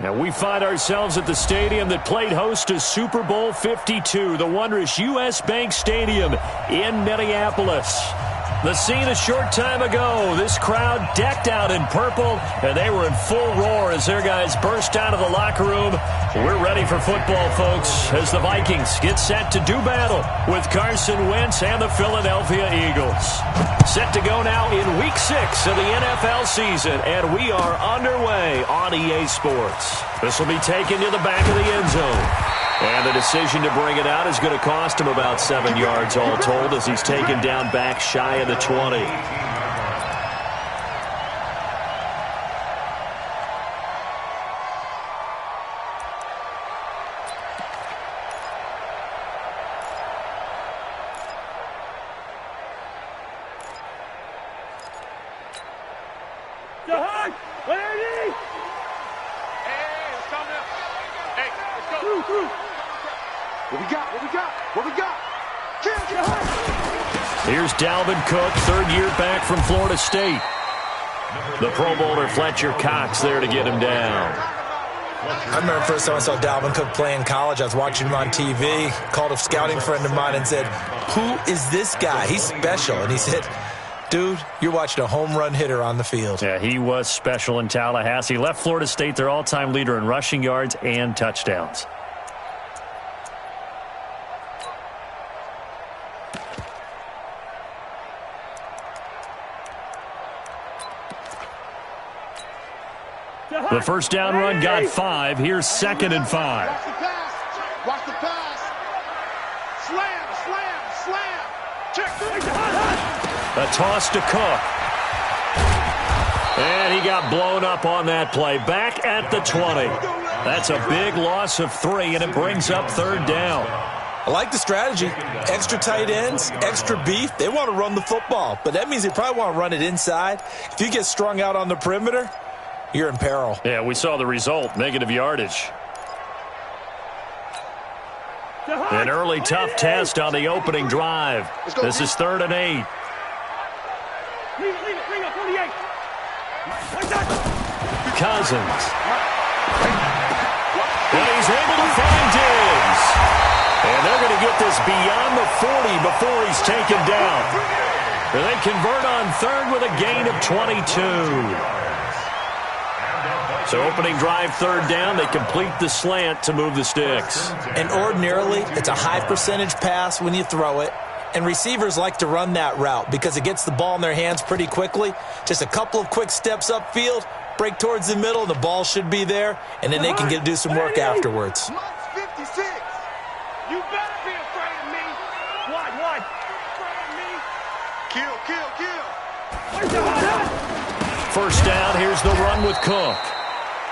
And we find ourselves at the stadium that played host to Super Bowl 52, the wondrous U.S. Bank Stadium in Minneapolis. The scene a short time ago, this crowd decked out in purple, and they were in full roar as their guys burst out of the locker room. We're ready for football, folks, as the Vikings get set to do battle with Carson Wentz and the Philadelphia Eagles. Set to go now in Week 6 of the NFL season, and we are underway on EA Sports. This will be taken to the back of the end zone. And the decision to bring it out is going to cost him about 7 yards all told as he's taken down back shy of the 20. Here's Dalvin Cook, third year back from Florida State. The Pro Bowler Fletcher Cox there to get him down. I remember the first time I saw Dalvin Cook play in college. I was watching him on TV, called a scouting friend of mine and said, "Who is this guy? He's special." And he said, "Dude, you're watching a home run hitter on the field." Yeah, he was special in Tallahassee. Left Florida State their all-time leader in rushing yards and touchdowns. The first down run got 5. Here's 2nd and 5. Watch the pass. Watch the pass. Slam, slam, slam. Check. A toss to Cook. And he got blown up on that play. Back at the 20. That's a big loss of 3, and it brings up 3rd down. I like the strategy. Extra tight ends, extra beef. They want to run the football, but that means they probably want to run it inside. If you get strung out on the perimeter, you're in peril. Yeah, we saw the result, negative yardage. An early tough test on the opening drive. This is 3rd and 8. Cousins. And he's able to find Diggs. And they're going to get this beyond the 40 before he's taken down. And they convert on 3rd with a gain of 22. So opening drive 3rd down, they complete the slant to move the sticks. And ordinarily, it's a high percentage pass when you throw it. And receivers like to run that route because it gets the ball in their hands pretty quickly. Just a couple of quick steps upfield, break towards the middle, and the ball should be there. And then they can do some work afterwards. 56. You better be afraid of me. What? Afraid of me? Kill. First down, here's the run with Cook.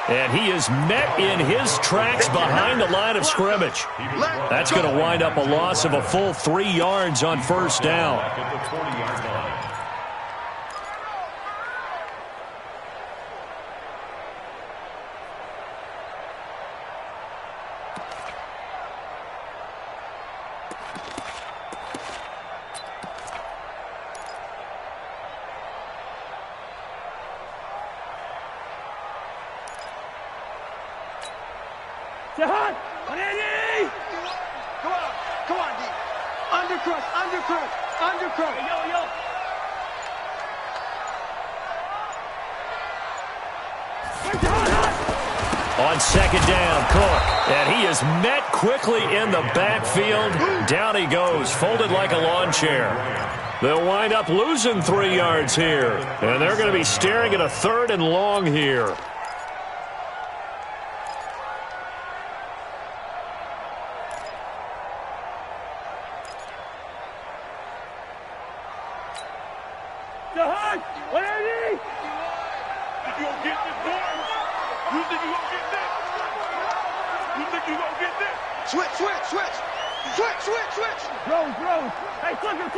And he is met in his tracks behind the line of scrimmage. That's going to wind up a loss of a full 3 yards on first down. Come on, D. Undercrush. Yo. On 2nd down, Cook. And he is met quickly in the backfield. Down he goes, folded like a lawn chair. They'll wind up losing 3 yards here. And they're going to be staring at a 3rd and long here. Switch. Throw. Hey, clicker.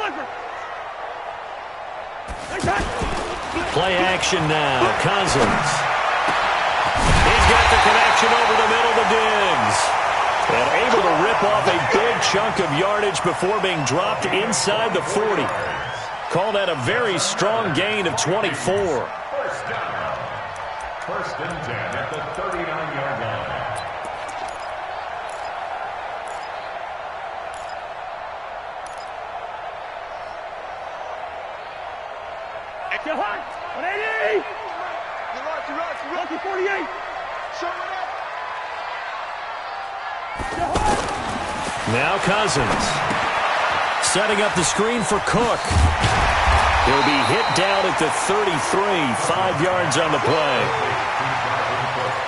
Play action now. Cousins. He's got the connection over the middle to Diggs. And able to rip off a big chunk of yardage before being dropped inside the 40. Call that a very strong gain of 24. First and 10 at the 39-yard line. Extra high. 180. Lucky 48. Show it up. Now Cousins. Setting up the screen for Cook. He'll be hit down at the 33, 5 yards on the play.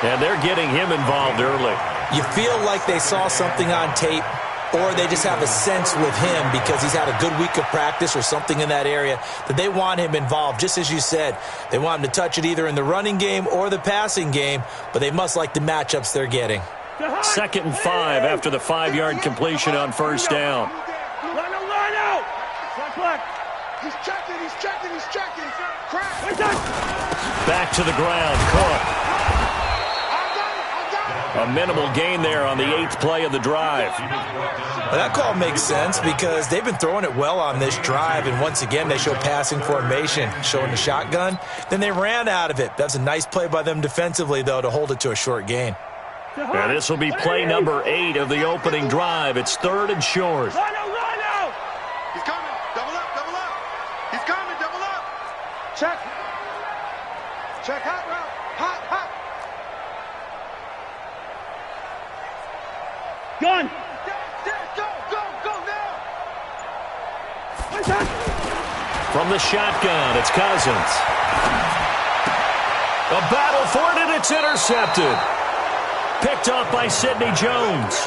And they're getting him involved early. You feel like they saw something on tape, or they just have a sense with him because he's had a good week of practice or something in that area that they want him involved. Just as you said, they want him to touch it either in the running game or the passing game, but they must like the matchups they're getting. 2nd and 5 after the 5-yard completion on first down. Line out. He's checking. Crack. Back to the ground, Cook. A minimal gain there on the 8th play of the drive. Well, that call makes sense because they've been throwing it well on this drive, and once again they show passing formation, showing the shotgun. Then they ran out of it. That's a nice play by them defensively, though, to hold it to a short gain. And this will be play number 8 of the opening drive. It's 3rd and short. Line out. He's coming. Double up. He's coming. Double up. Check. Hot route. Hot. Gun. Go now. From the shotgun, it's Cousins. A battle for it, and it's intercepted. Picked off by Sidney Jones.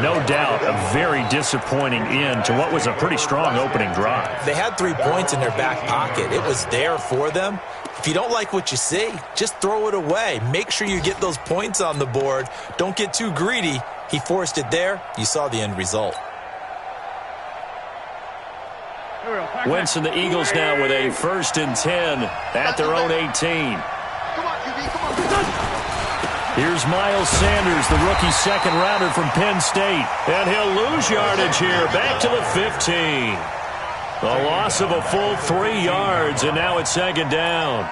No doubt a very disappointing end to what was a pretty strong opening drive. They had 3 points in their back pocket. It was there for them. If you don't like what you see, just throw it away. Make sure you get those points on the board. Don't get too greedy. He forced it there. You saw the end result. Wentz and the Eagles now with a 1st and 10 at their own 18. Come on, QB. Here's Miles Sanders, the rookie 2nd rounder from Penn State. And he'll lose yardage here, back to the 15. A loss of a full 3 yards, and now it's 2nd down.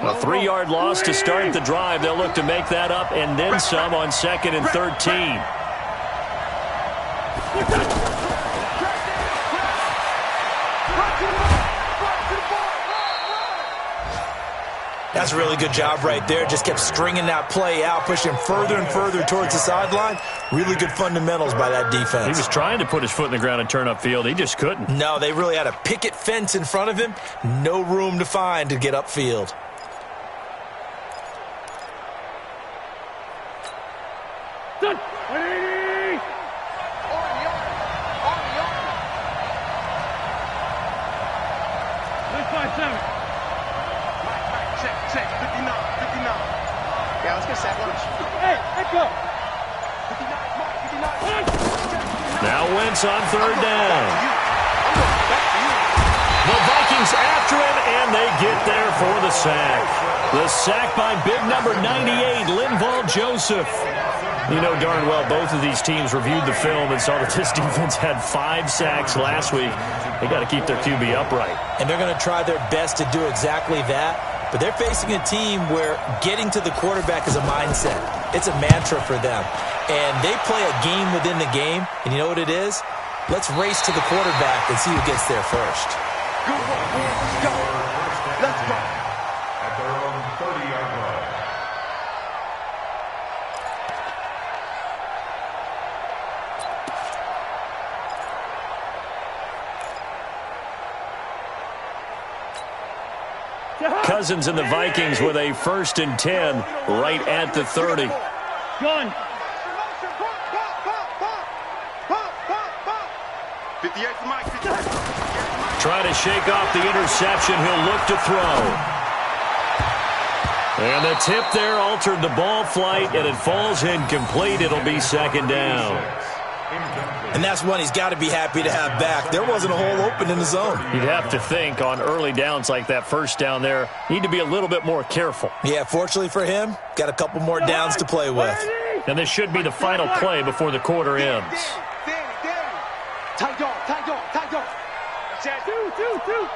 A 3-yard loss to start the drive. They'll look to make that up and then some on 2nd and 13. That's a really good job right there. Just kept stringing that play out, pushing further and further towards the sideline. Really good fundamentals by that defense. He was trying to put his foot in the ground and turn upfield. He just couldn't. No, they really had a picket fence in front of him. No room to find to get upfield. Good. 180. Let's 5-7. Check. 59. Yeah, let's get sack lunch. Hey, let's go. 59. Now Wentz on 3rd down. The Vikings after him, and they get there for the sack. The sack by big number 98, Linval Joseph. You know darn well both of these teams reviewed the film and saw that this defense had 5 sacks last week. They got to keep their QB upright. And they're going to try their best to do exactly that. But they're facing a team where getting to the quarterback is a mindset. It's a mantra for them. And they play a game within the game. And you know what it is? Let's race to the quarterback and see who gets there first. Go. Let's go. At their own 30-yard line. Cousins and the Vikings with a 1st and 10 right at the 30. Gun. 58 to Mike. Trying to shake off the interception. He'll look to throw. And the tip there altered the ball flight, and it falls incomplete. It'll be 2nd down. And that's one he's got to be happy to have back. There wasn't a hole open in the zone. You'd have to think on early downs like that 1st down there, need to be a little bit more careful. Yeah, fortunately for him, got a couple more downs to play with. And this should be the final play before the quarter ends. Tight dog. two.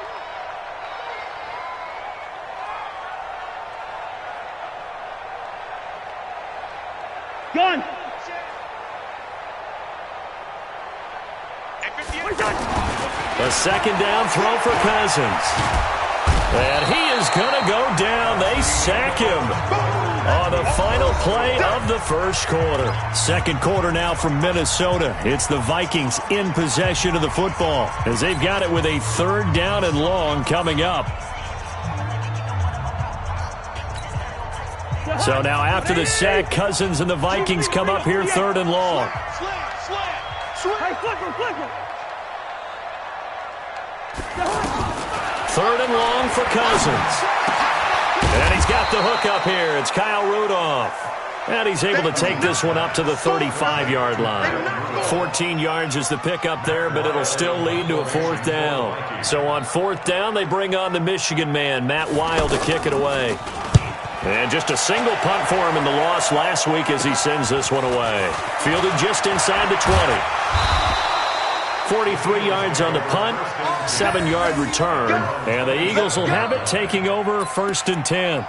Gun. A second down throw for Cousins. And he is going to go down. They sack him on the final play of the first quarter. Second quarter now from Minnesota. It's the Vikings in possession of the football as they've got it with a third down and long coming up. So now after the sack, Cousins and the Vikings come up here third and long. Third and long for Cousins. And he's got the hook up here. It's Kyle Rudolph. And he's able to take this one up to the 35-yard line. 14 yards is the pickup there, but it'll still lead to a fourth down. So on fourth down, they bring on the Michigan man, Matt Wild, to kick it away. And just a single punt for him in the loss last week as he sends this one away. Fielded just inside the 20. 43 yards on the punt, 7-yard return. And the Eagles will have it, taking over first and 10.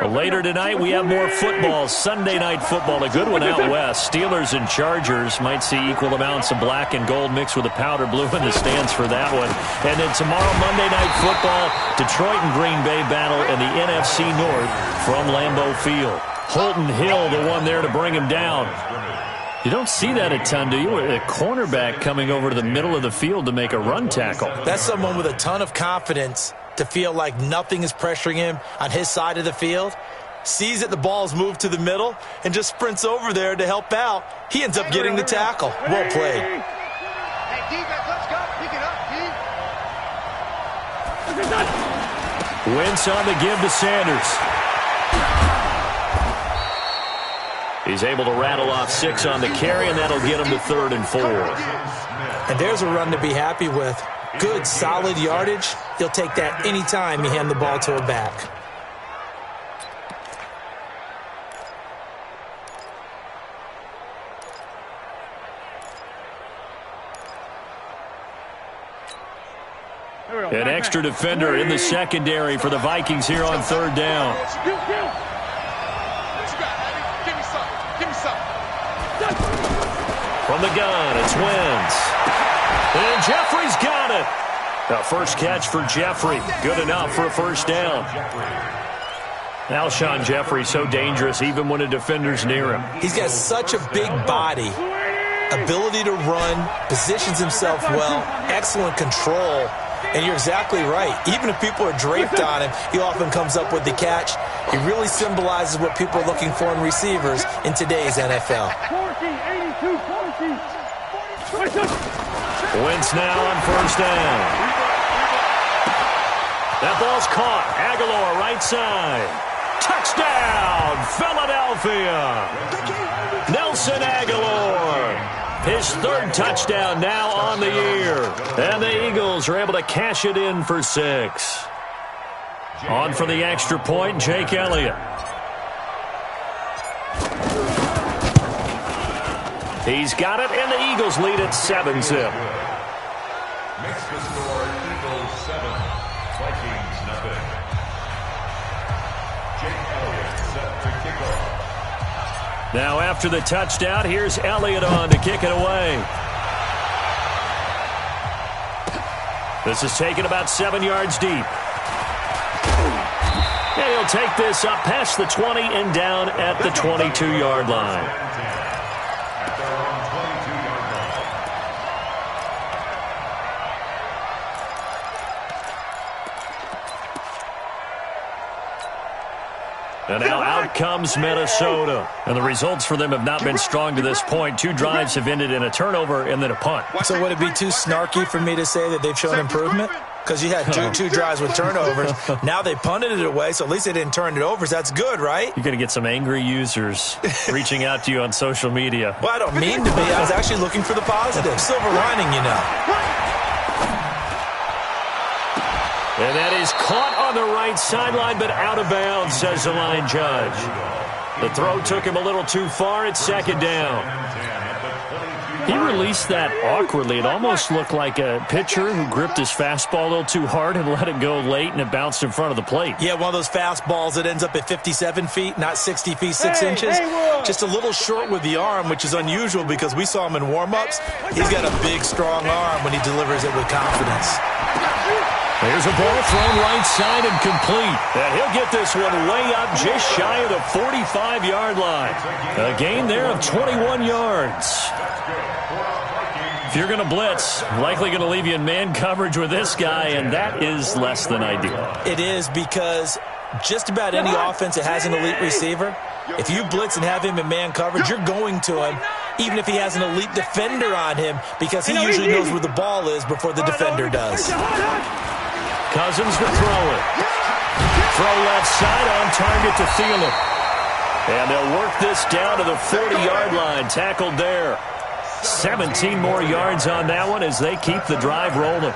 Later tonight, we have more football. Sunday night football, a good one out west. Steelers and Chargers might see equal amounts of black and gold mixed with a powder blue in the stands for that one. And then tomorrow, Monday night football, Detroit and Green Bay battle in the NFC North from Lambeau Field. Holton Hill, the one there to bring him down. You don't see that a ton, do you? A cornerback coming over to the middle of the field to make a run tackle. That's someone with a ton of confidence to feel like nothing is pressuring him on his side of the field. Sees that the ball's moved to the middle and just sprints over there to help out. He ends up getting the tackle. Well played. Hey, defense, let's go. Pick it up, D. Wentz on the give to Sanders. He's able to rattle off 6 on the carry, and that'll get him to 3rd and 4. And there's a run to be happy with. Good, solid yardage. He'll take that anytime you hand the ball to a back. An extra defender in the secondary for the Vikings here on third down. From the gun, it's Wentz. And Jeffrey's got it. The first catch for Jeffrey. Good enough for a first down. Alshon Jeffrey so dangerous even when a defender's near him. He's got such a big body, ability to run, positions himself well, excellent control. And you're exactly right. Even if people are draped on him, he often comes up with the catch. He really symbolizes what people are looking for in receivers in today's NFL. Wentz now on first down. That ball's caught. Aguilar right side. Touchdown, Philadelphia. Nelson Aguilar. His 3rd touchdown now on the year. And the Eagles are able to cash it in for 6. On for the extra point, Jake Elliott. He's got it, and the Eagles lead at 7-zip. Makes the score Eagles 7, Vikings nothing. Jake Elliott set to kick off. Now after the touchdown, here's Elliott on to kick it away. This is taken about 7 yards deep. And he'll take this up past the 20 and down at the 22-yard line. And now out comes Minnesota. And the results for them have not been strong to this point. 2 drives have ended in a turnover and then a punt. So would it be too snarky for me to say that they've shown improvement? Because you had two drives with turnovers. Now they punted it away, so at least they didn't turn it over. So that's good, right? You're going to get some angry users reaching out to you on social media. Well, I don't mean to be. I was actually looking for the positive. Silver lining, you know. And that is caught on the right sideline, but out of bounds, says the line judge. The throw took him a little too far. It's second down. He released that awkwardly. It almost looked like a pitcher who gripped his fastball a little too hard and let it go late, and it bounced in front of the plate. Yeah, one of those fastballs that ends up at 57 feet, not 60 feet, 6 inches. Just a little short with the arm, which is unusual because we saw him in warm-ups. He's got a big, strong arm when he delivers it with confidence. There's a ball thrown right side and complete. And he'll get this one way up just shy of the 45-yard line. A gain there of 21 yards. If you're going to blitz, likely going to leave you in man coverage with this guy, and that is less than ideal. It is because just about any offense that has an elite receiver, if you blitz and have him in man coverage, you're going to him, even if he has an elite defender on him, because he usually knows where the ball is before the defender does. Cousins to throw it. Throw left side on target to Thielen. And they'll work this down to the 40-yard line. Tackled there. 17 more yards on that one as they keep the drive rolling.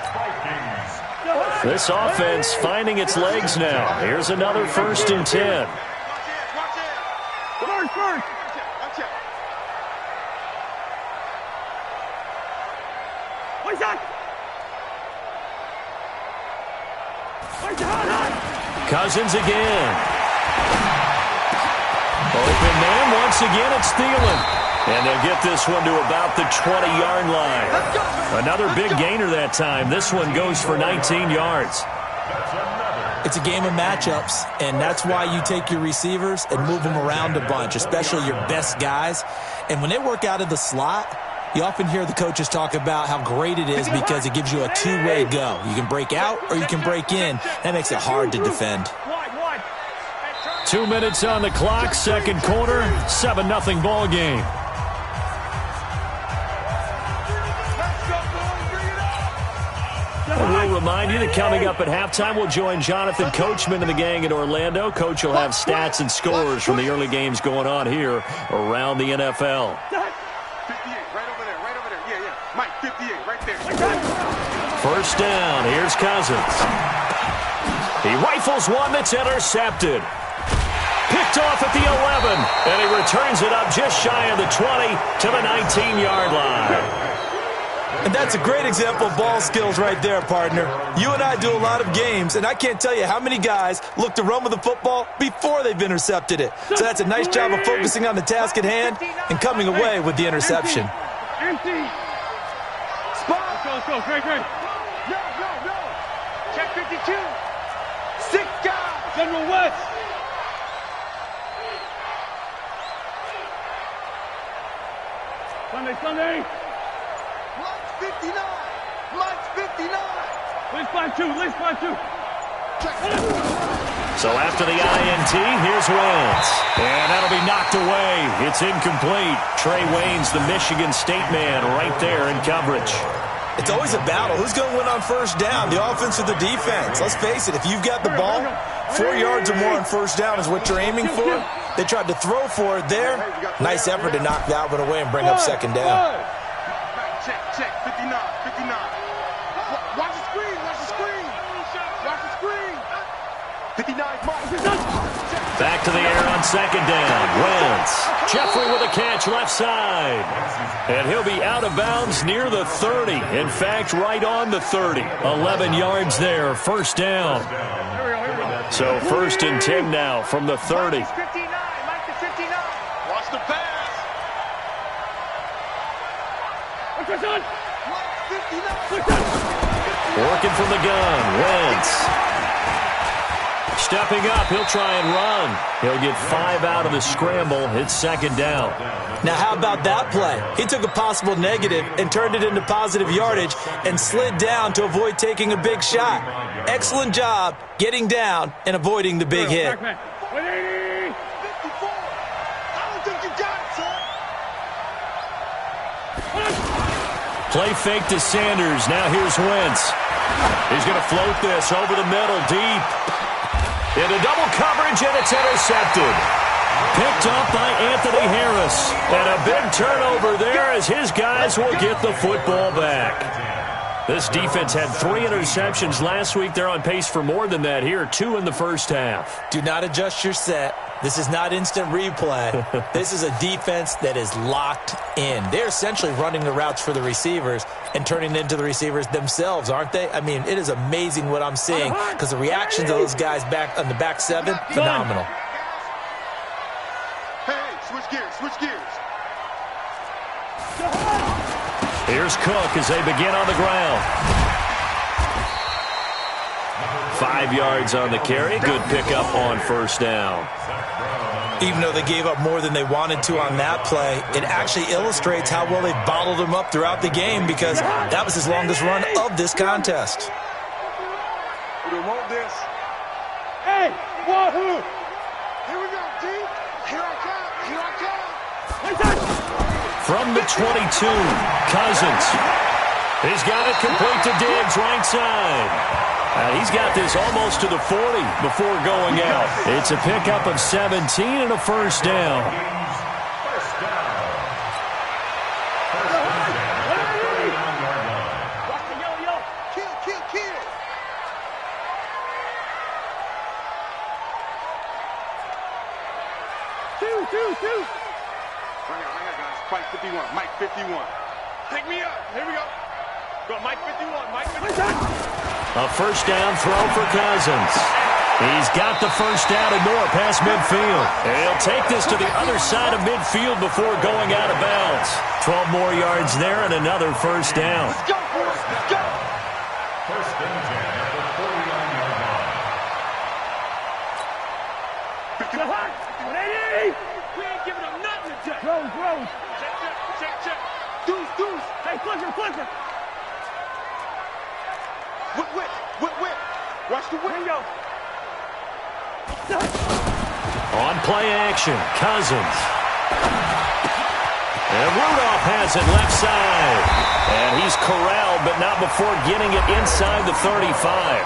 This offense finding its legs now. Here's another 1st and 10. Cousins again. Open man once again. It's Thielen. And they'll get this one to about the 20-yard line. Another big gainer that time. This one goes for 19 yards. It's a game of matchups, and that's why you take your receivers and move them around a bunch, especially your best guys. And when they work out of the slot, you often hear the coaches talk about how great it is because it gives you a two-way go. You can break out or you can break in. That makes it hard to defend. 2 minutes on the clock, second quarter, 7-0 ball game. We'll remind you that coming up at halftime, we'll join Jonathan Coachman and the gang in Orlando. Coach will have stats and scores from the early games going on here around the NFL. 58, right over there. Yeah. Mike, 58, right there. First down, here's Cousins. He rifles one that's intercepted. Picked off at the 11, and he returns it up just shy of the 20 to the 19-yard line. And that's a great example of ball skills right there, partner. You and I do a lot of games, and I can't tell you how many guys look to run with the football before they've intercepted it. So that's a nice job of focusing on the task at hand and coming away with the interception. Empty. Spot. Let's go. Great. No. Check 52. 6 guys. General West. Sunday. Mike's 59. Let's find two. So after the INT, here's Waynes. And that'll be knocked away. It's incomplete. Trey Waynes, the Michigan State man, right there in coverage. It's always a battle. Who's going to win on first down, the offense or the defense? Let's face it, if you've got the ball, 4 yards or more on first down is what you're aiming for. They tried to throw for it there. Nice effort to knock that one away and bring up second down. Check. 59. Watch the screen. 59, Back to the air on second down. Wentz. Jeffrey with a catch left side. And he'll be out of bounds near the 30. In fact, right on the 30. 11 yards there. First down. So 1st and 10 now from the 30. Mike to 59. Watch the pass. Working from the gun. Wentz. Stepping up, he'll try and run. He'll get 5 out of the scramble. It's second down. Now, how about that play? He took a possible negative and turned it into positive yardage and slid down to avoid taking a big shot. Excellent job getting down and avoiding the big hit. 180. 54. I don't think you got it, son. Play fake to Sanders. Now here's Wentz. He's going to float this over the middle, deep. Into double coverage, and it's intercepted. Picked up by Anthony Harris. And a big turnover there as his guys will get the football back. This defense had 3 interceptions last week. They're on pace for more than that here, 2 in the first half. Do not adjust your set. This is not instant replay. This is a defense that is locked in. They're essentially running the routes for the receivers and turning into the receivers themselves, aren't they? I mean, it is amazing what I'm seeing because the reactions of those guys back on the back 7, phenomenal. Hey, switch gears, switch gears. Here's Cook as they begin on the ground. 5 yards on the carry. Good pickup on first down. Even though they gave up more than they wanted to on that play, it actually illustrates how well they bottled him up throughout the game because that was his longest run of this contest. We don't want this. Hey, wahoo! Here we go, G. Here I come. Here I come. From the 22, Cousins. He's got it complete to Diggs, right side. He's got this almost to the 40 before going out. It's a pickup of 17 and a first down. Kill. Two. Bring it, guys. Mike 51. Mike 51. Pick me up. Here we go. Go, Mike 51. Mike 51. A first down throw for Cousins. He's got the first down and more past midfield. And he'll take this to the other side of midfield before going out of bounds. 12 more yards there and another first down. Let's go, boys. Let's go. First and 10 at the 49-yard line. We ain't giving them nothing to check. Rose. Check. Deuce. Hey, flicker. Whip. Watch the window. On play action, Cousins. And Rudolph has it left side. And he's corralled, but not before getting it inside the 35.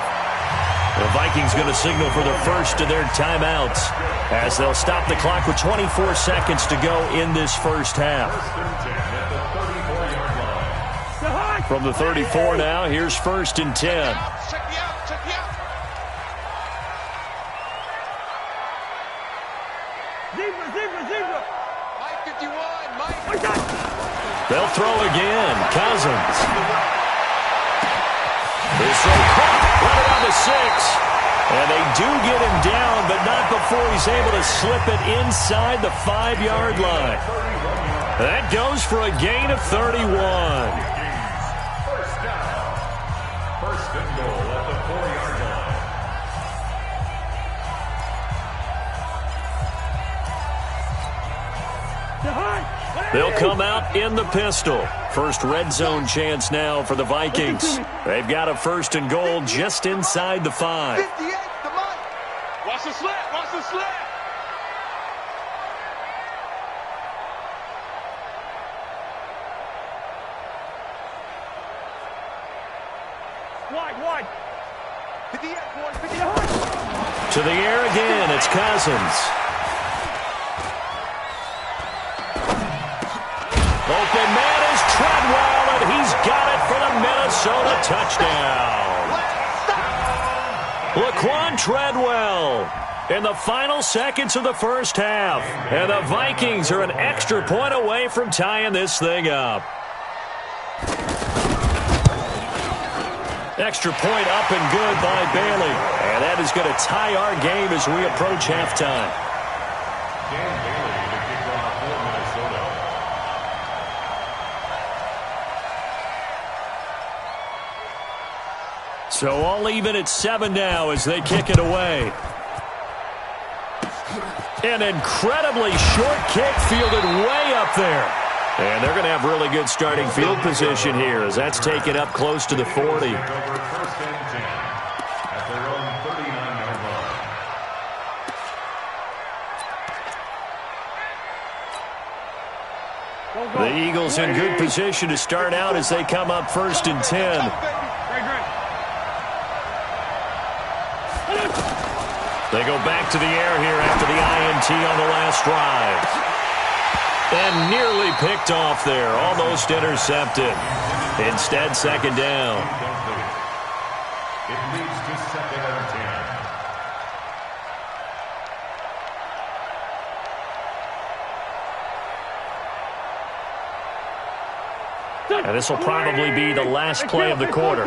The Vikings going to signal for the first of their timeouts as they'll stop the clock with 24 seconds to go in this first half. From the 34 now, here's first and 10. Check me out. Zebra. Mike 51. Mike. They'll throw again. Cousins. This throw caught. Right around the 6. And they do get him down, but not before he's able to slip it inside the 5-yard line. That goes for a gain of 31. First and goal at the 4-yard line. They'll come out in the pistol. First red zone chance now for the Vikings. They've got a first and goal just inside the 5. 58 to Mike. Watch the slant. Wide. 58, boys. 58. To the air again, it's Cousins. Open man is Treadwell, and he's got it for the Minnesota touchdown. Laquan Treadwell in the final seconds of the first half. And the Vikings are an extra point away from tying this thing up. Extra point up and good by Bailey. And that is going to tie our game as we approach halftime. Dan Bailey, the kickoff for Minnesota. So all even at 7 now as they kick it away. An incredibly short kick fielded way up there. And they're going to have really good starting field position here as that's taken up close to the 40. First and 10 at their own 39-yard line. The Eagles in good position to start out as they come up first and 10. They go back to the air here after the INT on the last drive. And nearly picked off there, almost intercepted. Instead, second down. It leads to second and 10. And this will probably be the last play of the quarter.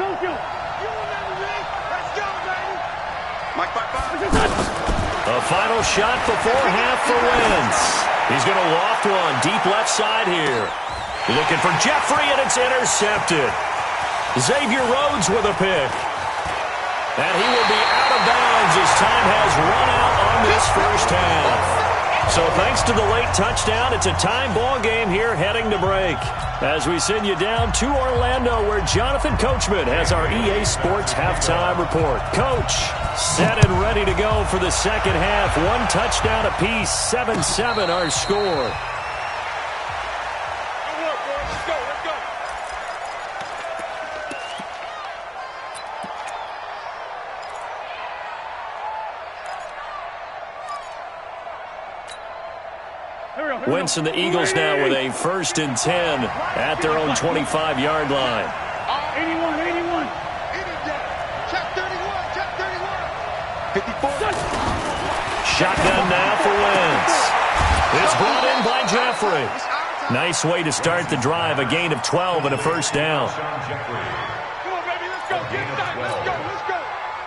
The final shot before half for Wentz. He's going to loft one deep left side here. Looking for Jeffrey, and it's intercepted. Xavier Rhodes with a pick. And he will be out of bounds as time has run out on this first half. So thanks to the late touchdown, it's a time ball game here heading to break. As we send you down to Orlando, where Jonathan Coachman has our EA Sports halftime report. Coach, set and ready to go for the second half. One touchdown apiece, 7-7 our score. Wentz and the Eagles now with a 1st and 10 at their own 25-yard line. 81. Check 31. Check 31. 54. Shotgun now for Wentz. It's brought in by Jeffrey. Nice way to start the drive. A gain of 12 and a first down. Come on, baby. Let's go. Get that. Let's go.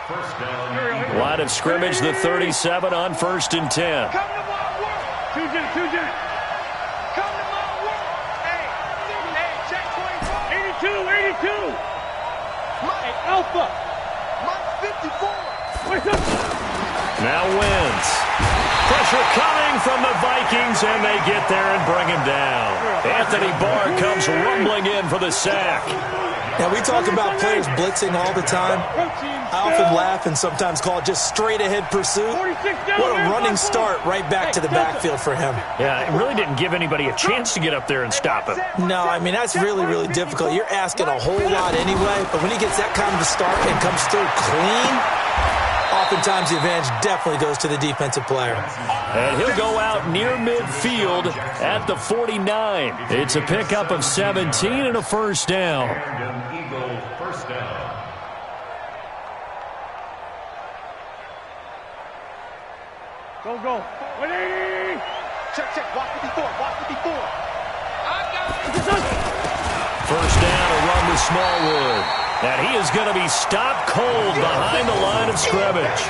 First down. Line of scrimmage, the 37 on 1st and 10. Come to my work. Two jet. Come to my work. Hey, check 24. 82. Mike Alpha. Mike 54. Now Wentz. Pressure coming from the Vikings, and they get there and bring him down. Anthony Barr comes rumbling in for the sack. Now, we talk about players blitzing all the time. I often laugh and sometimes call it just straight-ahead pursuit. What a running start right back to the backfield for him. Yeah, it really didn't give anybody a chance to get up there and stop him. No, I mean, that's really, really difficult. You're asking a whole lot anyway, but when he gets that kind of a start and comes through clean, oftentimes the advantage definitely goes to the defensive player. And he'll go out near midfield at the 49. It's a pickup of 17 and a first down. Eagle first down. Go. 180. Check. Watch 54. First down, a run to Smallwood. And he is going to be stopped cold behind the line of scrimmage.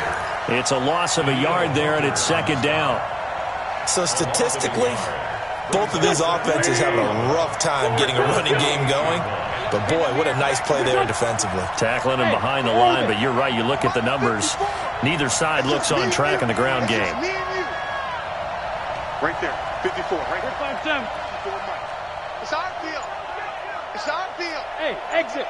It's a loss of a yard there, and it's second down. So statistically, both of these offenses have a rough time getting a running game going. But, boy, what a nice play there defensively. Tackling him behind the line, but you're right. You look at the numbers. Neither side looks on track in the ground game. Right there. 54. Right here. 5-7. 54 Mike. It's our field. Hey, exit.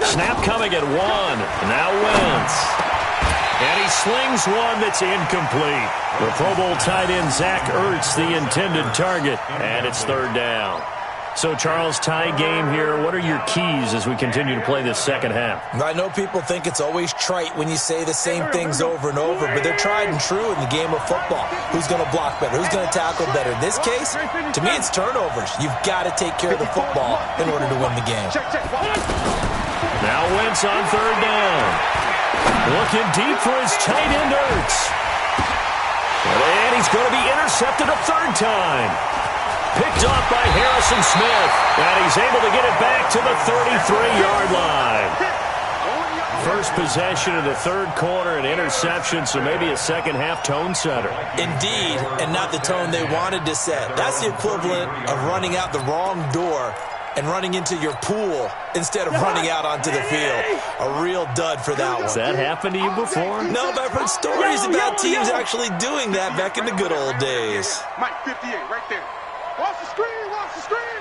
Snap coming at 1. Now Wentz. And he slings one that's incomplete. The Pro Bowl tight end Zach Ertz, the intended target. And it's third down. So, Charles, tie game here. What are your keys as we continue to play this second half? I know people think it's always trite when you say the same things over and over, but they're tried and true in the game of football. Who's going to block better? Who's going to tackle better? In this case, to me, it's turnovers. You've got to take care of the football in order to win the game. Now Wentz on third down. Looking deep for his tight end Ertz. And he's going to be intercepted a third time. Picked off by Harrison Smith. And he's able to get it back to the 33-yard line. First possession of the third quarter, an interception, so maybe a second-half tone setter. Indeed, and not the tone they wanted to set. That's the equivalent of running out the wrong door and running into your pool instead of running out onto the field. A real dud for that one. Has that happened to you before? No, but I've heard stories about teams actually doing that back in the good old days. Mike 58, right there. Watch the screen.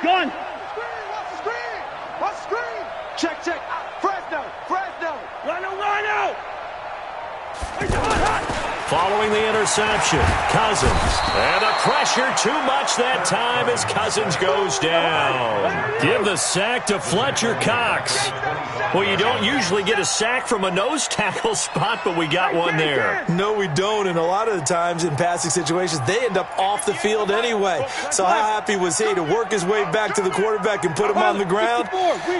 Gun. Watch the screen. Check. Fresno. Rhino. Hot. Following the interception, Cousins. And the pressure too much that time as Cousins goes down. Give the sack to Fletcher Cox. Well, you don't usually get a sack from a nose tackle spot, but we got one there. No, we don't, and a lot of the times in passing situations, they end up off the field anyway. So how happy was he to work his way back to the quarterback and put him on the ground?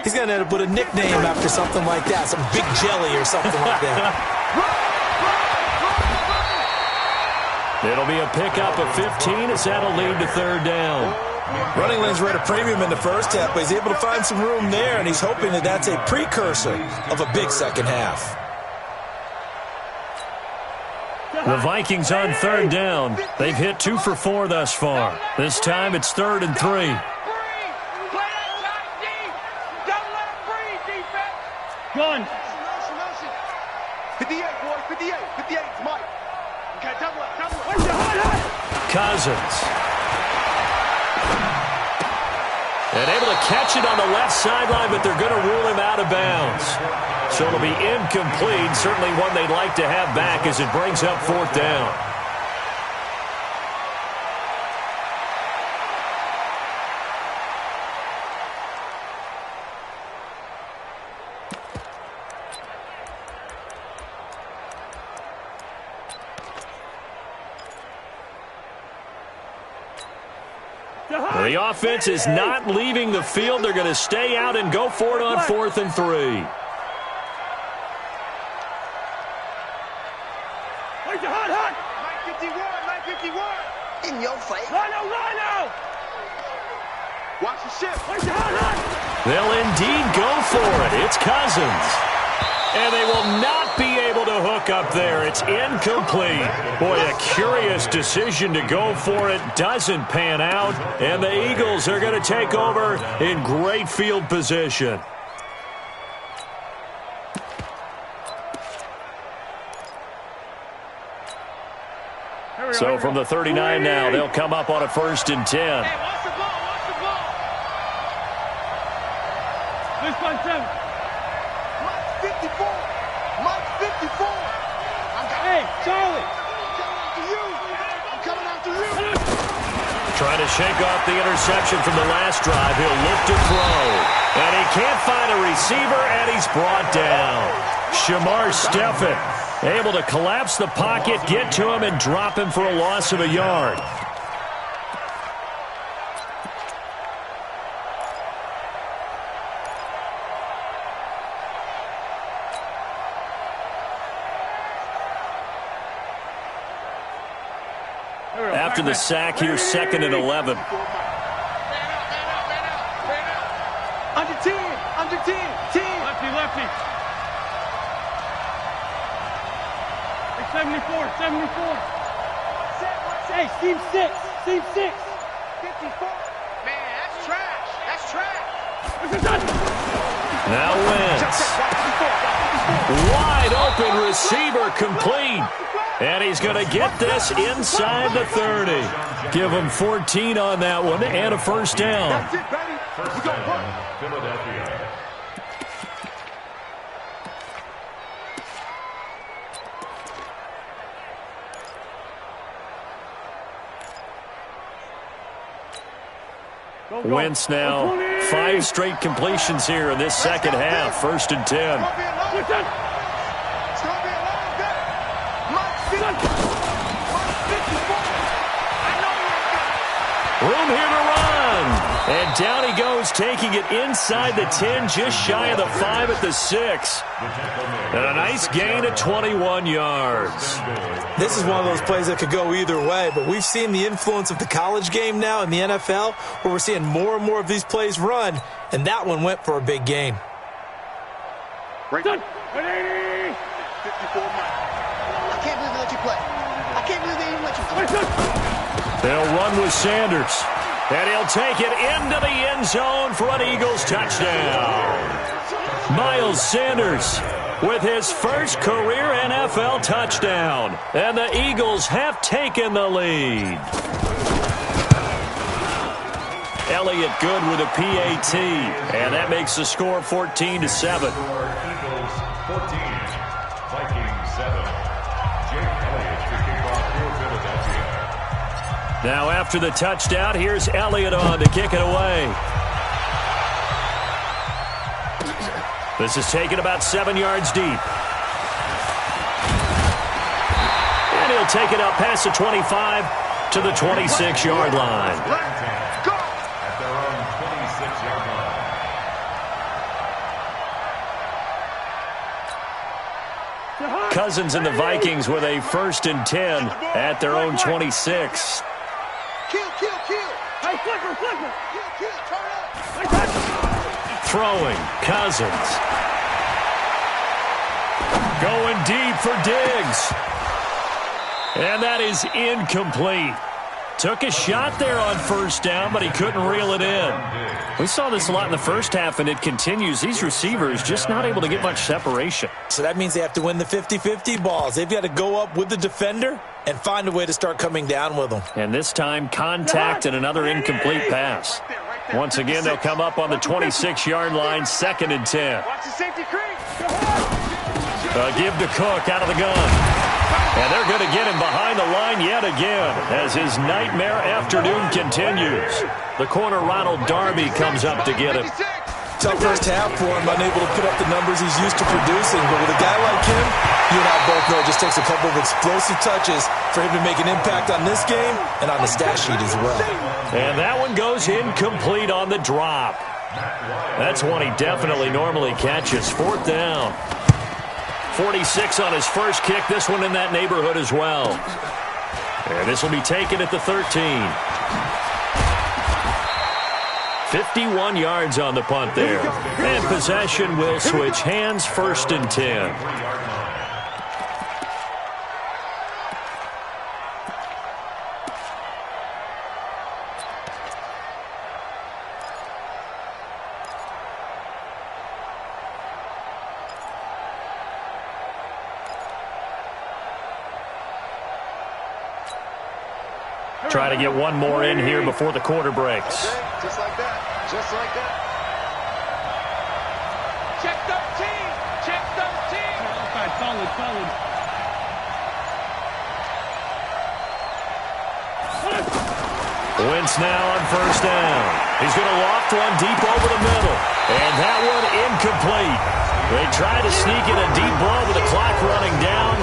He's going to end up with a nickname after something like that, some Big Jelly or something like that. It'll be a pickup of 15 as that'll lead to third down. Running lanes were at a premium in the first half, but he's able to find some room there, and he's hoping that that's a precursor of a big second half. The Vikings on third down. They've hit 2 for 4 thus far. This time it's 3rd and 3. Gun. 58, boy, 58, 58, Mike. Okay, double up. Cousins. And able to catch it on the left sideline, but they're going to rule him out of bounds. So it'll be incomplete. Certainly one they'd like to have back as it brings up 4th down. The offense is not leaving the field. They're going to stay out and go for it on 4th and 3. Hot. 951. In your face. Rhino. Watch the ship. They'll indeed go for it. It's Cousins. And they will not be able to hook up there. It's incomplete. Boy, a curious decision to go for it. Doesn't pan out. And the Eagles are going to take over in great field position. So from the 39 now, they'll come up on a 1st and 10. Hey, watch the ball. This one, 7. Mike 54. Hey, Charlie. I'm coming after you. Trying to shake off the interception from the last drive. He'll look to throw. And he can't find a receiver, and he's brought down. Shamar Stephen able to collapse the pocket, get to him, and drop him for a loss of a yard. After the sack, here's 2nd and 11. Under 10. 10. Lefty. 74. Hey, team 6. 54. Man, that's trash. Now Wentz. Wide open receiver complete. And he's going to get this inside the 30. Give him 14 on that one and a 1st down. That's it, baby. First down, Philadelphia. Wentz now 5 straight completions here in this second half. 1st and 10. Room here to run. And down he goes, taking it inside the 10, just shy of the 5 at the 6. And a nice gain of 21 yards. This is one of those plays that could go either way, but we've seen the influence of the college game now in the NFL, where we're seeing more and more of these plays run, and that one went for a big gain. 180. 54 Mike. I can't believe they let you play. I can't believe they even let you play. They'll run with Sanders. And he'll take it into the end zone for an Eagles touchdown. Miles Sanders with his first career NFL touchdown. And the Eagles have taken the lead. Elliott good with a PAT. And that makes the score 14-7. Eagles 14, Vikings 7. Jake Elliott Now after the touchdown, here's Elliott on to kick it away. This is taken about 7 yards deep. And he'll take it up past the 25 to the 26-yard line. At their own 26-yard line. Cousins and the Vikings with a 1st and 10 at their own 26. Kill. Hey, flicker. Kill, turn up. Throwing, Cousins. Going deep for Diggs. And that is incomplete. Took a shot there on 1st down, but he couldn't reel it in. We saw this a lot in the first half, and it continues. These receivers just not able to get much separation. So that means they have to win the 50-50 balls. They've got to go up with the defender and find a way to start coming down with them. And this time, contact and another incomplete pass. Once again, they'll come up on the 26-yard line, 2nd and 10. Watch the safety creep. A give to Cook out of the gun. And they're going to get him behind the line yet again as his nightmare afternoon continues. The corner Ronald Darby comes up to get him. Tough first half for him, unable to put up the numbers he's used to producing. But with a guy like him, you and I both know it just takes a couple of explosive touches for him to make an impact on this game and on the stat sheet as well. And that one goes incomplete on the drop. That's one he definitely normally catches. 4th down. 46 on his first kick. This one in that neighborhood as well. And this will be taken at the 13. 51 yards on the punt there. And possession will switch hands, 1st and 10. Try to get one more in here before the quarter breaks. Just like that. Check 13. Outside, solid. Wentz now on 1st down. He's going to loft one deep over the middle. And that one incomplete. They try to sneak in a deep ball with the clock running down,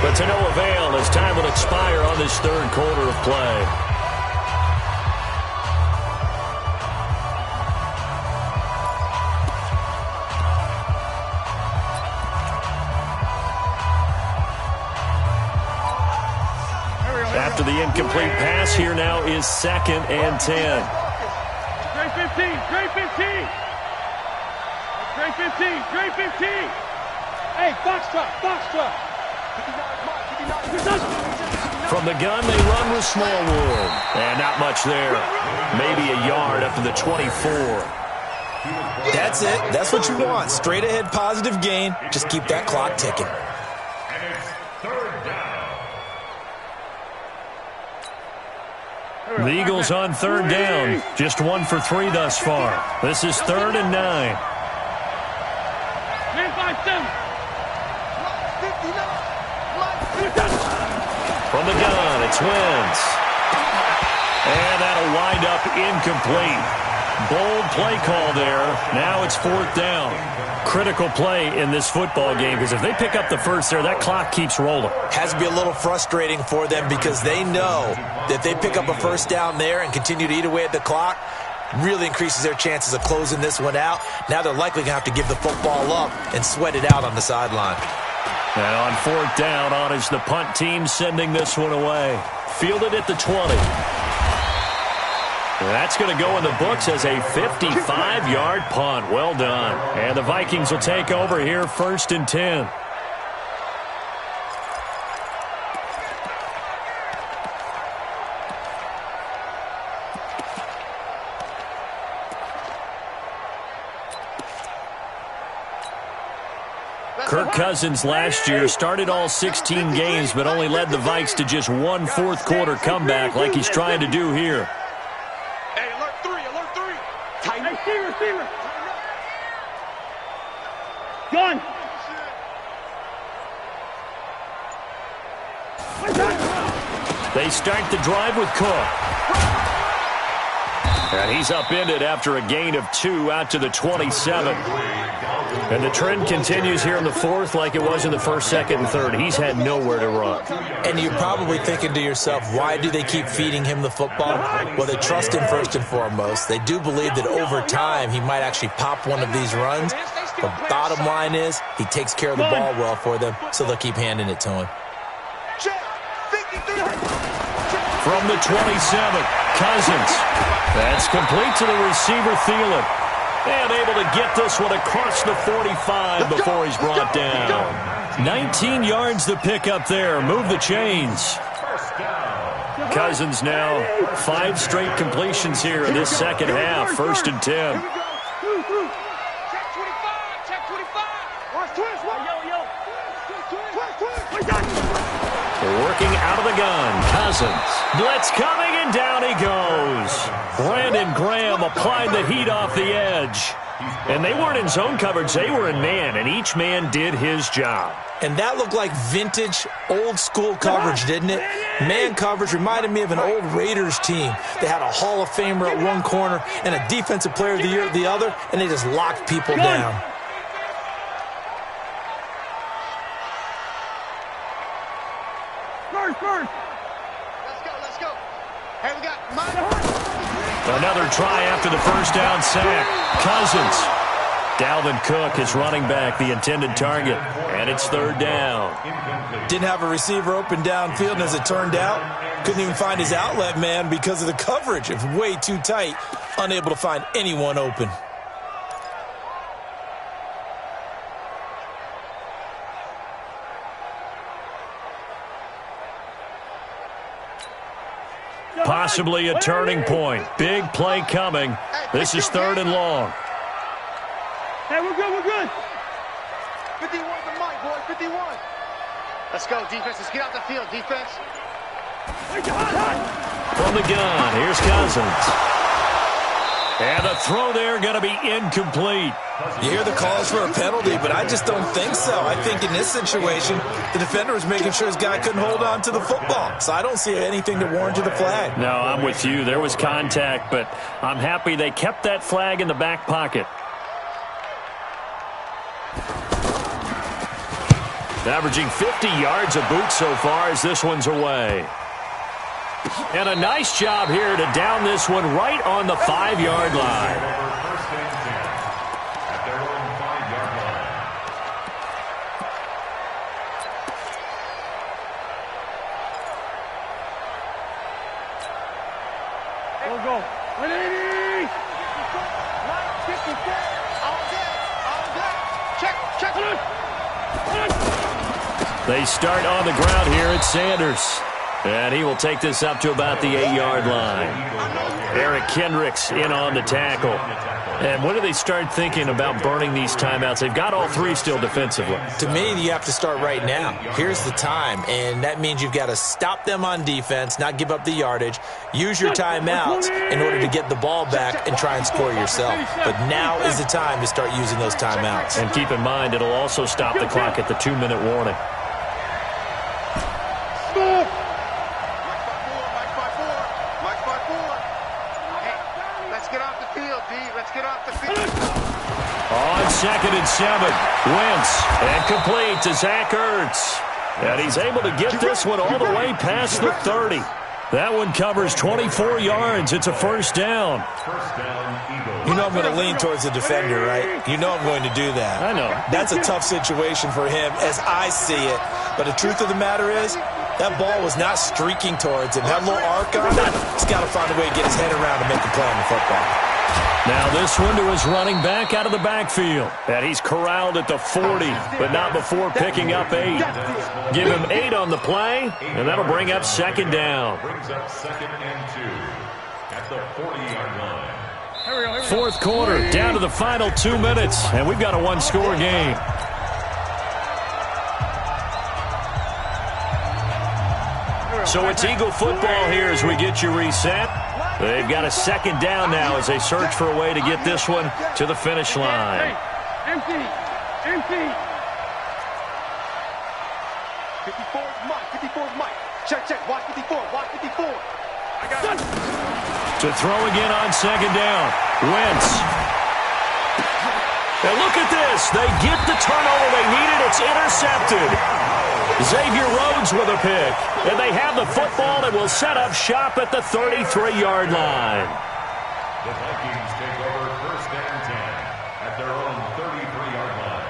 but to no avail as time will expire on this 3rd quarter of play. After the incomplete pass, here now is 2nd and 10. Great 15. Hey, Foxtrot. From the gun, they run with Smallwood. And not much there. Maybe a yard up to the 24. That's it. That's what you want. Straight ahead positive gain. Just keep that clock ticking. And it's 3rd down. The Eagles on 3rd down. Just 1 for 3 thus far. This is 3rd and 9. From the gun, it's Wentz. And that'll wind up incomplete. Bold play call there. Now it's 4th down. Critical play in this football game because if they pick up the first there, that clock keeps rolling. Has to be a little frustrating for them because they know that they pick up a 1st down there and continue to eat away at the clock, really increases their chances of closing this one out. Now they're likely going to have to give the football up and sweat it out on the sideline. And on 4th down, on is the punt team sending this one away. Fielded at the 20. That's going to go in the books as a 55-yard punt. Well done. And the Vikings will take over here, 1st and 10. Kirk Cousins last year started all 16 games but only led the Vikes to just 1 4th-quarter comeback like he's trying to do here. Hey, alert 3. Tight. Hey, receiver. Gun. They start the drive with Cook. And he's upended after a gain of 2 out to the 27. And the trend continues here in the fourth like it was in the first, second, and third. He's had nowhere to run. And you're probably thinking to yourself, why do they keep feeding him the football? Well, they trust him first and foremost. They do believe that over time he might actually pop one of these runs. The bottom line is he takes care of the ball well for them, so they'll keep handing it to him. From the 27, Cousins. That's complete to the receiver, Thielen. And able to get this one across the 45 before he's brought down. 19 yards to pick up there. Move the chains. Cousins now 5 straight completions here in this second half. 1st and 10. Check 25. Check 25. Watch twist. They're working out of the gun. Cousins. Blitz coming, and down he goes. Brandon Graham applied the heat off the edge. And they weren't in zone coverage. They were in man, and each man did his job. And that looked like vintage, old-school coverage, didn't it? Man coverage reminded me of an old Raiders team. They had a Hall of Famer at one corner and a Defensive Player of the Year at the other, and they just locked people down. Let's go. Hey, we got Another try after the first down sack. Cousins. Dalvin Cook is running back, the intended target. And it's 3rd down. Didn't have a receiver open downfield, and as it turned out, couldn't even find his outlet man because of the coverage. It was way too tight. Unable to find anyone open. Possibly a turning point. Big play coming. This is 3rd and long. Hey, we're good. 51 to Mike, boy, 51. Let's go, defense. Let's get out the field, defense. From the gun, here's Cousins. And the throw there going to be incomplete. You hear the calls for a penalty, but I just don't think so. I think in this situation, the defender was making sure his guy couldn't hold on to the football. So I don't see anything to warrant the flag. No, I'm with you. There was contact, but I'm happy they kept that flag in the back pocket. Averaging 50 yards a boot so far as this one's away. And a nice job here to down this one right on the 5-yard line. Go. 180. 54. All day. Check. They start on the ground here at Sanders. And he will take this up to about the 8-yard line. Eric Kendricks in on the tackle. And when do they start thinking about burning these timeouts? They've got all 3 still defensively. To me, you have to start right now. Here's the time, and that means you've got to stop them on defense, not give up the yardage, use your timeouts in order to get the ball back and try and score yourself. But now is the time to start using those timeouts. And keep in mind, it'll also stop the clock at the 2-minute warning. On 2nd and 7, Wentz, and complete to Zach Ertz. And he's able to get this one all the way past the 30. That one covers 24 yards. It's a 1st down. You know I'm going to lean towards the defender, right? You know I'm going to do that. I know. That's a tough situation for him as I see it. But the truth of the matter is, that ball was not streaking towards him. That little arc on it, he's got to find a way to get his head around and make a play on the football. Now this one to his running back out of the backfield. And he's corralled at the 40, but not before picking up 8. Give him 8 on the play, and that'll bring up 2nd down. Brings up 2nd and 2 at the 40-yard line. 4th quarter, down to the final 2 minutes, and we've got a 1-score game. So it's Eagle football here as we get you reset. They've got a 2nd down now as they search for a way to get this one to the finish line. Empty. 54 is Mike. Check, check. Watch 54. Watch 54. I got it. To throw again on second down. Wentz. And look at this. They get the turnover they needed. It's intercepted. Xavier Rhodes with a pick. And they have the football and will set up shop at the 33-yard line. The Vikings take over first and 10 at their own 33-yard line.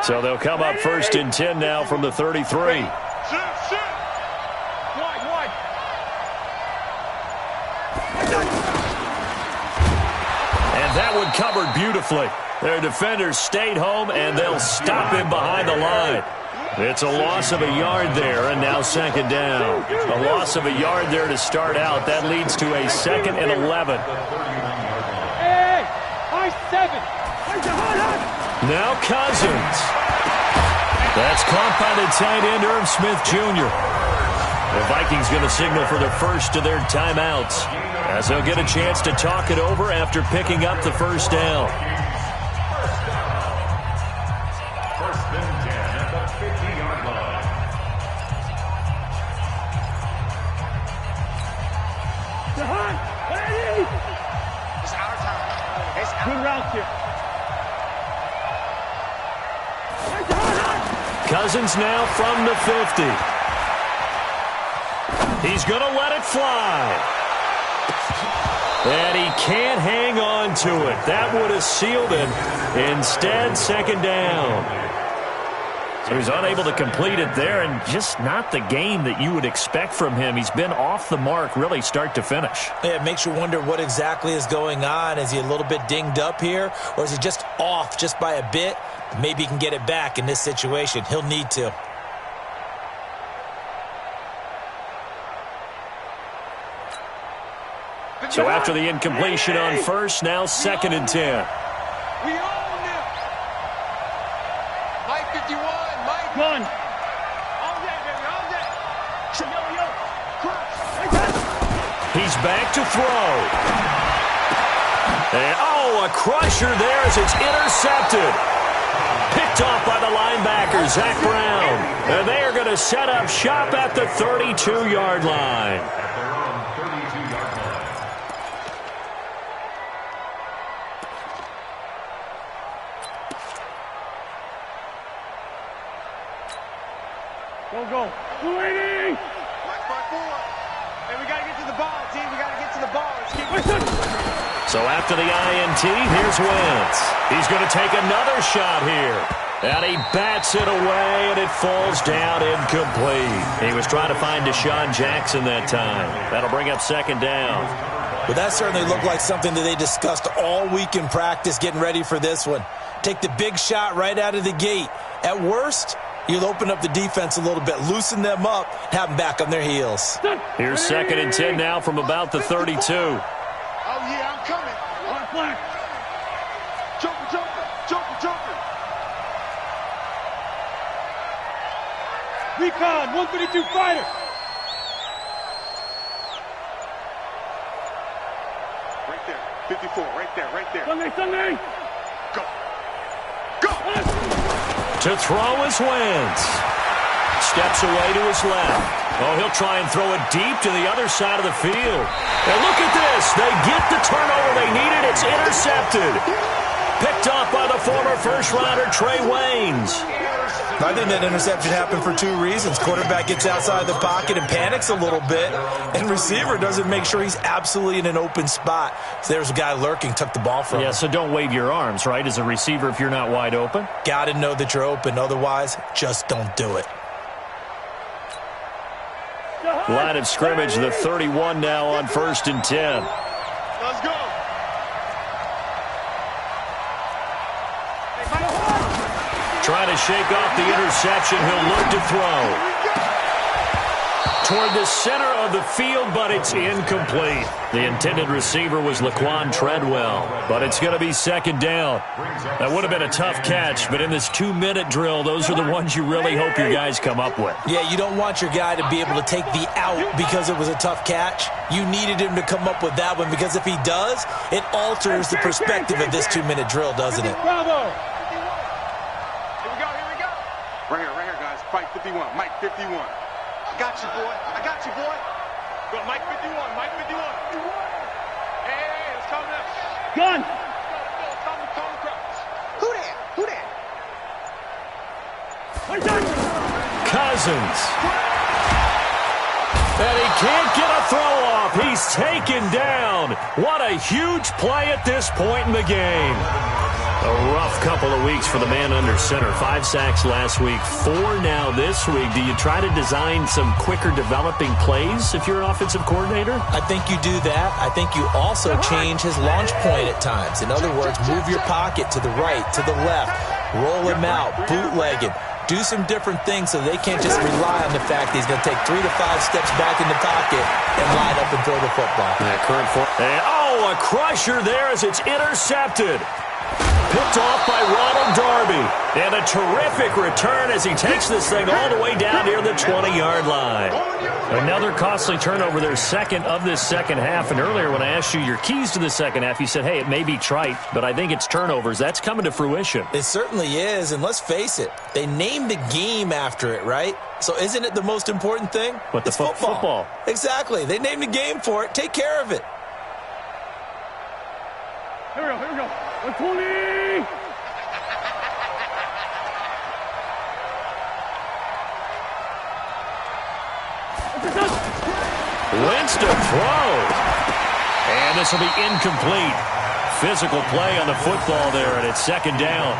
So they'll come up first and 10 now from the 33. Wide. And that one covered beautifully. Their defenders stayed home, and they'll stop him behind the line. It's a loss of a yard there, and now second down. A loss of a yard there to start out. That leads to a 2nd and 11. Hey, I-7. Now Cousins. That's caught by the tight end, Irv Smith Jr. The Vikings going to signal for the first of their timeouts, as they'll get a chance to talk it over after picking up the first down. First and 10 at the 50-yard line. It's our time. It's our Good route here. Cousins now from the 50. He's going to let it fly. And he can't hang on to it. That would have sealed it. Instead, second down. So he's unable to complete it there, and just not the game that you would expect from him. He's been off the mark really start to finish. Yeah, it makes you wonder what exactly is going on. Is he a little bit dinged up here, or is he just off just by a bit? Maybe he can get it back in this situation. He'll need to. So after the incompletion on first, now 2nd and 10. We own them. Mike 51. Mike. Gun. All day, baby. All day. Yo. He's back to throw. And, a crusher there as it's intercepted. Picked off by the linebacker, Zach Brown. And they are going to set up shop at the 32-yard line. At their own 32-yard line. Go. 280. Mike 54. Hey, we got to get to the ball, team. We got to get to the ball. Let's keep So after the INT, here's Wentz. He's going to take another shot here. And he bats it away, and it falls down incomplete. He was trying to find Deshaun Jackson that time. That'll bring up second down. But that certainly looked like something that they discussed all week in practice getting ready for this one. Take the big shot right out of the gate. At worst, you'll open up the defense a little bit, loosen them up, have them back on their heels. Here's 2nd and 10 now from about the 32. Oh, yeah, I'm coming. On flag. Joker. Recon, 132 fighter. Right there. 54. Right there. Sunday. Go. To throw is Wentz. Steps away to his left. Oh, he'll try and throw it deep to the other side of the field. And look at this. They get the turnover they needed. It's intercepted. Picked off by the former first-rounder Trey Waynes. I think that interception happened for two reasons. Quarterback gets outside the pocket and panics a little bit, and receiver doesn't make sure he's absolutely in an open spot. So there's a guy lurking, took the ball from him. Yeah, so don't wave your arms, right, as a receiver if you're not wide open. Got to know that you're open. Otherwise, just don't do it. Line of scrimmage, the 31 now on 1st and 10. Let's go. Trying to shake off the interception. He'll look to throw. toward the center of the field, but it's incomplete. The intended receiver was Laquan Treadwell, but it's going to be second down. That would have been a tough catch, but in this 2-minute drill, those are the ones you really hope your guys come up with. Yeah, you don't want your guy to be able to take the out because it was a tough catch. You needed him to come up with that one, because if he does, it alters the perspective of this 2-minute drill, doesn't it? Bravo! Here we go. Right here, guys. Fight 51. Mike 51. I got you, boy. Go, Mike 51. Hey, let's come now. Gun! Come across. Who that? Cousins. And he can't get a throw off. He's taken down. What a huge play at this point in the game. A rough couple of weeks for the man under center. 5 sacks last week, 4 now this week. Do you try to design some quicker developing plays if you're an offensive coordinator? I think you do that. I think you also change his launch point at times. In other words, move your pocket to the right, to the left, roll him out, bootleg him. Do some different things so they can't just rely on the fact that he's going to take 3 to 5 steps back in the pocket and line up and throw the football. A crusher there as it's intercepted. Picked off by Ronald Darby. And a terrific return as he takes this thing all the way down near the 20-yard line. Another costly turnover there, second of this second half. And earlier when I asked you your keys to the second half, you said, hey, it may be trite, but I think it's turnovers. That's coming to fruition. It certainly is, and let's face it, they named the game after it, right? So isn't it the most important thing? But it's football. Exactly. They named the game for it. Take care of it. Here we go. 120! Wentz to throw. And this will be incomplete. Physical play on the football there, and it's second down.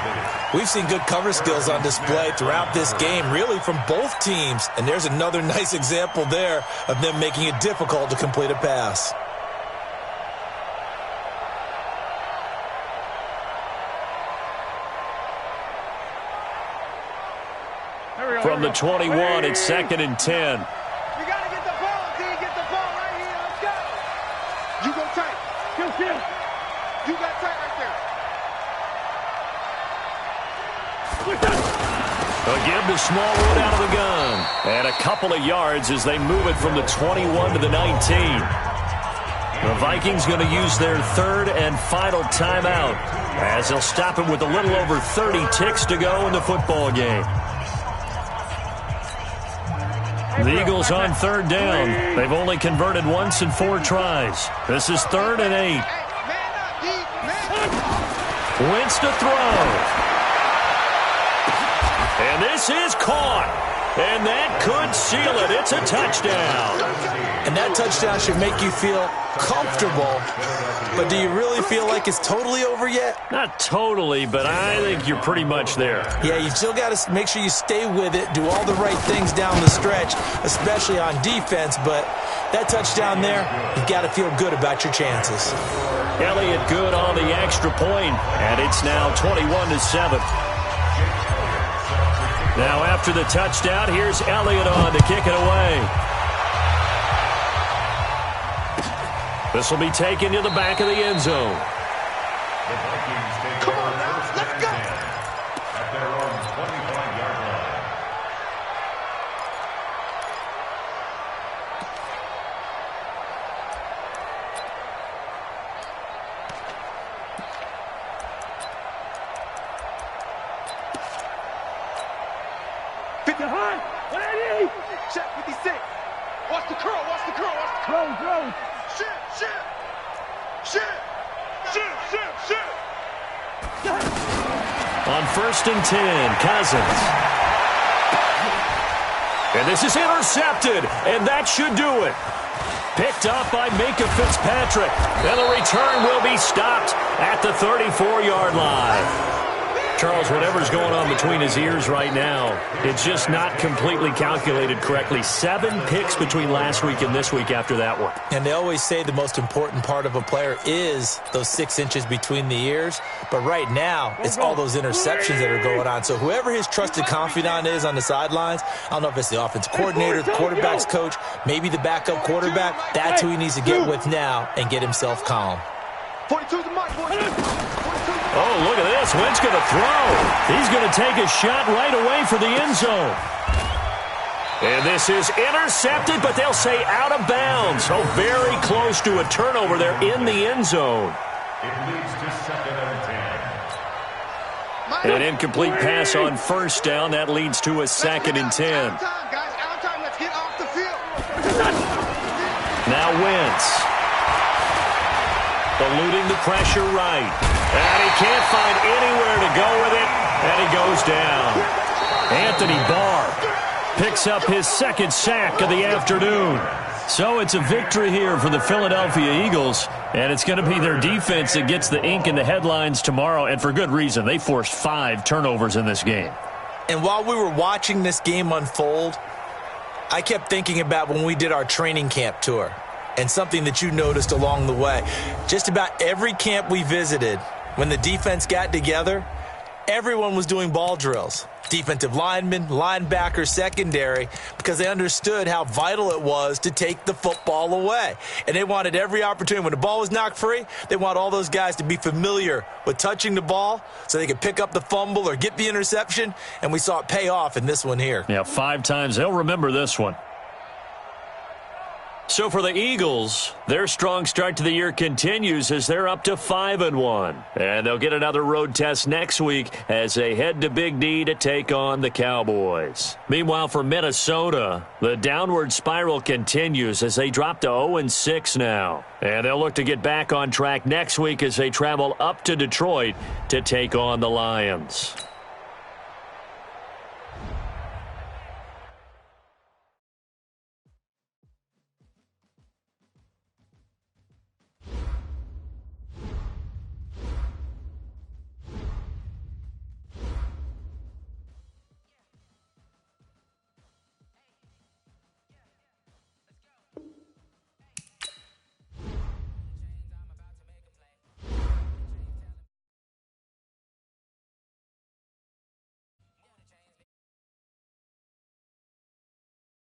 We've seen good cover skills on display throughout this game, really from both teams. And there's another nice example there of them making it difficult to complete a pass. From the 21, it's second and 10. You got to get the ball, T. Get the ball right here. Let's go. You go tight. Kill. You got tight right there. They'll give to Smallwood out of the gun. And a couple of yards as they move it from the 21 to the 19. The Vikings going to use their third and final timeout as they'll stop it with a little over 30 ticks to go in the football game. The Eagles on third down. They've only converted once in 4 tries. This is 3rd and 8. Wentz to throw. And this is caught. And that could seal it. It's a touchdown. And that touchdown should make you feel comfortable. But do you really feel like it's totally over yet? Not totally, but I think you're pretty much there. Yeah, you still got to make sure you stay with it, do all the right things down the stretch, especially on defense. But that touchdown there, you've got to feel good about your chances. Elliott good on the extra point, and it's now 21-7. Now after the touchdown, here's Elliott on to kick it away. This will be taken to the back of the end zone. Come on now, let's go. At their own 25-yard line. Behind! 180! Check 56. Watch the curl. Throw! Shit. On 1st and 10, Cousins. And this is intercepted, and that should do it. Picked up by Minka Fitzpatrick. And the return will be stopped at the 34-yard line. Charles, whatever's going on between his ears right now, it's just not completely calculated correctly. 7 picks between last week and this week after that one. And they always say the most important part of a player is those 6 inches between the ears. But right now, it's all those interceptions that are going on. So whoever his trusted confidant is on the sidelines, I don't know if it's the offensive coordinator, the quarterback's coach, maybe the backup quarterback, that's who he needs to get with now and get himself calm. 42's the mark, boys. Oh, look at this. Wentz going to throw. He's going to take a shot right away for the end zone. And this is intercepted, but they'll say out of bounds. Oh, very close to a turnover there in the end zone. It leads to 2nd and 10. An incomplete pass on first down. That leads to a 2nd and 10. Out of time, guys. Out of time. Let's get off the field. Now Wentz. Eluding the pressure right. And he can't find anywhere to go with it. And he goes down. Anthony Barr picks up his 2nd sack of the afternoon. So it's a victory here for the Philadelphia Eagles. And it's going to be their defense that gets the ink in the headlines tomorrow. And for good reason. They forced 5 turnovers in this game. And while we were watching this game unfold, I kept thinking about when we did our training camp tour. And something that you noticed along the way. Just about every camp we visited, when the defense got together, everyone was doing ball drills. Defensive linemen, linebackers, secondary, because they understood how vital it was to take the football away. And they wanted every opportunity. When the ball was knocked free, they want all those guys to be familiar with touching the ball so they could pick up the fumble or get the interception. And we saw it pay off in this one here. Yeah, 5 times. They'll remember this one. So for the Eagles, their strong start to the year continues as they're up to 5-1. And they'll get another road test next week as they head to Big D to take on the Cowboys. Meanwhile, for Minnesota, the downward spiral continues as they drop to 0-6 now. And they'll look to get back on track next week as they travel up to Detroit to take on the Lions.